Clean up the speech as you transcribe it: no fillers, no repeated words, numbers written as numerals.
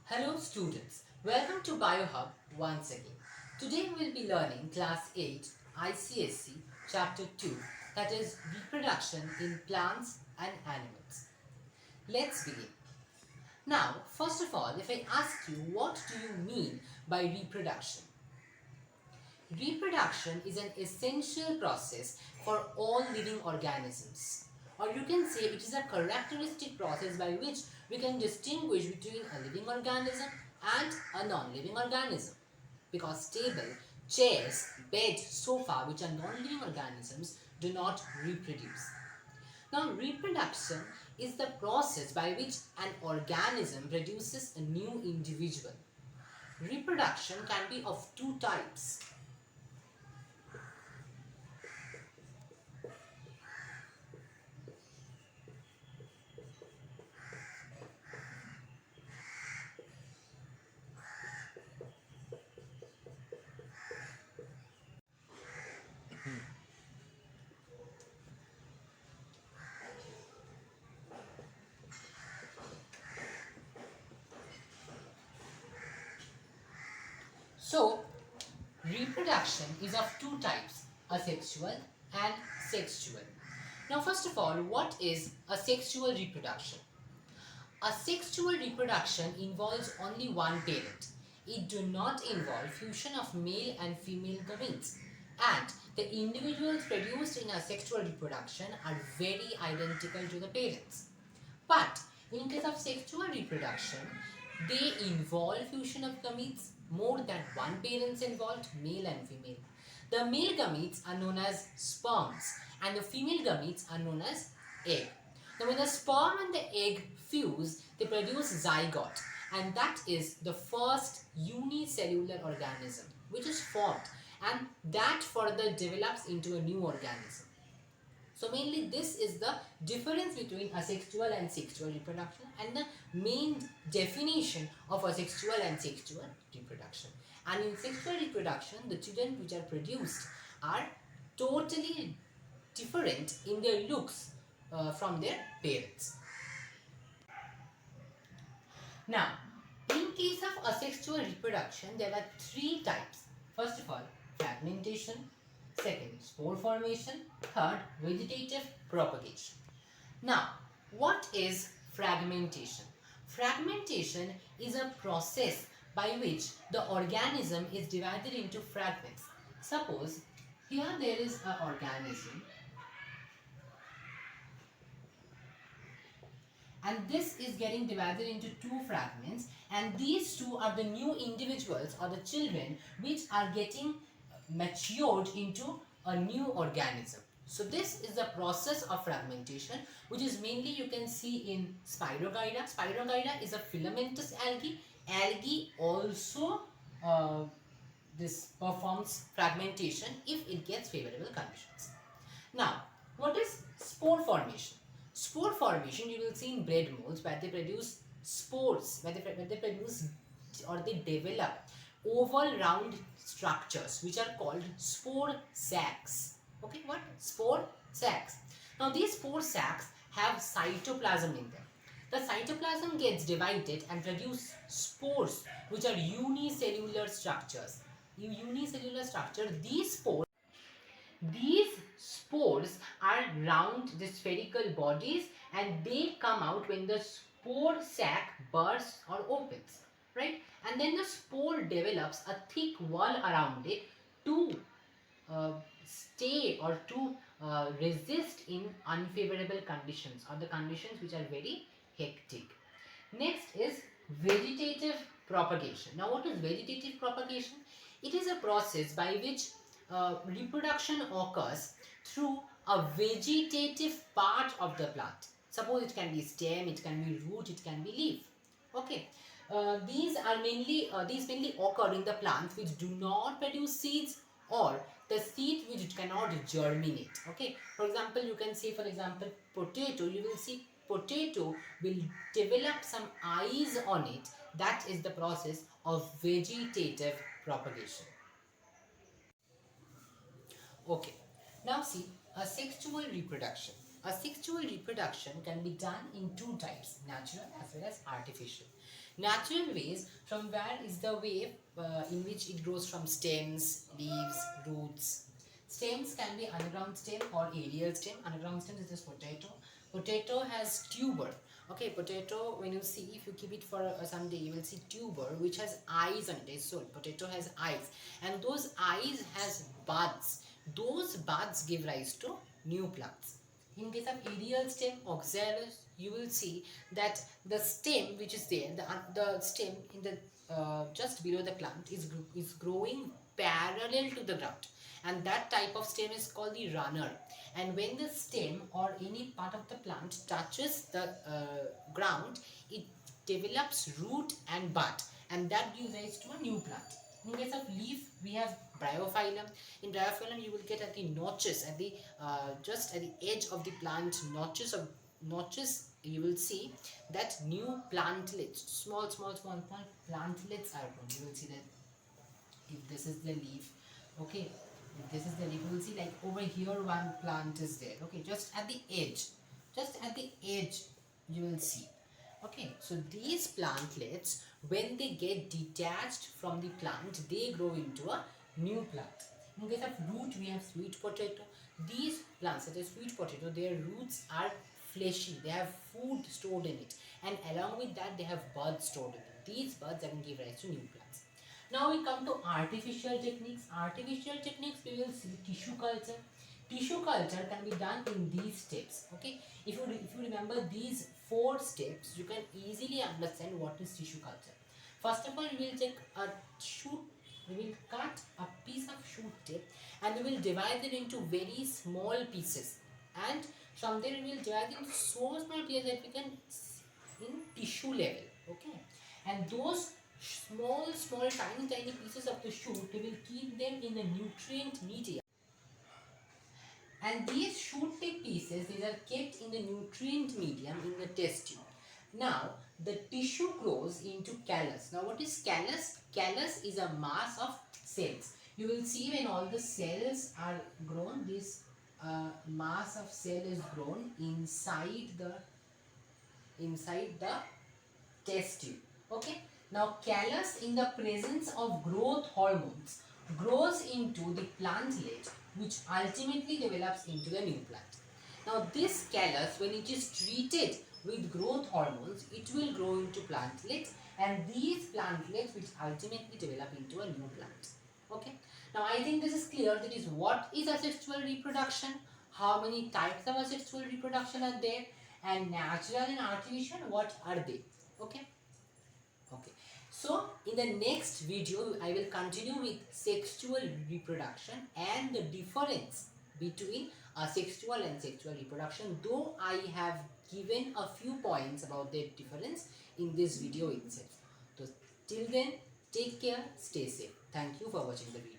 Hello students, welcome to BioHub once again. Today we will be learning class 8 ICSE chapter 2, that is reproduction in plants and animals. Let's begin. Now first of all, if I ask you, what do you mean by reproduction? Reproduction is an essential process for all living organisms, or you can say it is a characteristic process by which we can distinguish between a living organism and a non-living organism. Because table, chairs, bed, sofa, which are non-living organisms, do not reproduce. Now, reproduction is the process by which an organism produces a new individual. Reproduction can be of two types. So, reproduction is of two types, asexual and sexual. Now, first of all, what is asexual reproduction? Asexual reproduction involves only one parent. It do not involve fusion of male and female gametes, and the individuals produced in asexual reproduction are very identical to the parents. But in case of sexual reproduction, they involve fusion of gametes, more than one parents involved, male and female. The male gametes are known as sperms and the female gametes are known as egg. Now when the sperm and the egg fuse, they produce zygote, and that is the first unicellular organism which is formed, and that further develops into a new organism. So mainly this is the difference between asexual and sexual reproduction and the main definition of asexual and sexual reproduction. And in sexual reproduction, the children which are produced are totally different in their looks from their parents. Now, in case of asexual reproduction, there are three types. First of all, fragmentation. Second, spore formation. Third, vegetative propagation. Now, what is fragmentation? Fragmentation is a process by which the organism is divided into fragments. Suppose here there is an organism, and this is getting divided into two fragments, and these two are the new individuals or the children which are getting matured into a new organism. So this is the process of fragmentation, which is mainly you can see in Spirogyra. Spirogyra is a filamentous algae. Algae also this performs fragmentation if it gets favorable conditions. Now, what is spore formation? Spore formation you will see in bread molds where they produce spores, where they produce or they develop oval round structures which are called spore sacs. Okay, what? Spore sacs. Now these spore sacs have cytoplasm in them. The cytoplasm gets divided and produce spores which are unicellular structures. Unicellular structure, these spores are round, the spherical bodies, and they come out when the spore sac bursts or opens, right? And then the spore develops a thick wall around it to stay or to resist in unfavorable conditions or the conditions which are very hectic. Next is vegetative propagation. Now what is vegetative propagation? It is a process by which reproduction occurs through a vegetative part of the plant. Suppose it can be stem, it can be root, it can be leaf. Okay. These mainly occur in the plants which do not produce seeds or the seed which cannot germinate. Okay. For example, you can see, for example, potato. You will see potato will develop some eyes on it. That is the process of vegetative propagation. Okay, now see, asexual reproduction. Asexual reproduction can be done in two types, natural as well as artificial. Natural ways, from where is the way in which it grows from stems, leaves, roots. Stems can be underground stem or aerial stem. Underground stem is just potato. Potato has tuber. Okay, potato, when you see, if you keep it for some day, you will see tuber which has eyes on it. So potato has eyes, and those eyes has buds. Those buds give rise to new plants. In case of aerial stem, oxalis, you will see that the stem which is there, the stem in the just below the plant is growing parallel to the ground, and that type of stem is called the runner. And when the stem or any part of the plant touches the ground, it develops root and bud, and that gives rise to a new plant. In case of leaf, we have bryophyllum. In bryophyllum, you will get at the notches, at the just at the edge of the plant, notches. You will see that new plantlets, small plantlets are grown. You will see that if this is the leaf, okay, if this is the leaf, you will see like over here one plant is there. Okay, just at the edge, you will see. Okay, so these plantlets, when they get detached from the plant, they grow into a new plant. In case of root, we have sweet potato. These plants, such as sweet potato, their roots are fleshy. They have food stored in it, and along with that, they have buds stored in it. These buds are going to give rise to new plants. Now we come to artificial techniques. Artificial techniques, we will see tissue culture. Tissue culture can be done in these steps. Okay, if you remember these 4 steps, you can easily understand what is tissue culture. First of all, we will take a shoot. We will cut a piece of shoot tip, and we will divide it into very small pieces. And from there, we will divide it into so small pieces that we can in tissue level. Okay, and those small tiny pieces of the shoot, we will keep them in a nutrient media, and these shoot tip pieces, these are kept in the nutrient medium in the test tube. Now the tissue grows into callus. Now what is callus? Callus is a mass of cells. You will see when all the cells are grown, this mass of cell is grown inside the test tube. Okay, now callus, in the presence of growth hormones, grows into the plantlet, which ultimately develops into the new plant. Now this callus, when it is treated with growth hormones, it will grow into plantlets, and these plantlets which ultimately develop into a new plant. Okay, now I think this is clear. That is, what is asexual reproduction, how many types of asexual reproduction are there, and natural and artificial, what are they? Okay. Okay, so in the next video, I will continue with sexual reproduction and the difference between asexual and sexual reproduction, though I have given a few points about their difference in this video itself. So till then, take care, stay safe. Thank you for watching the video.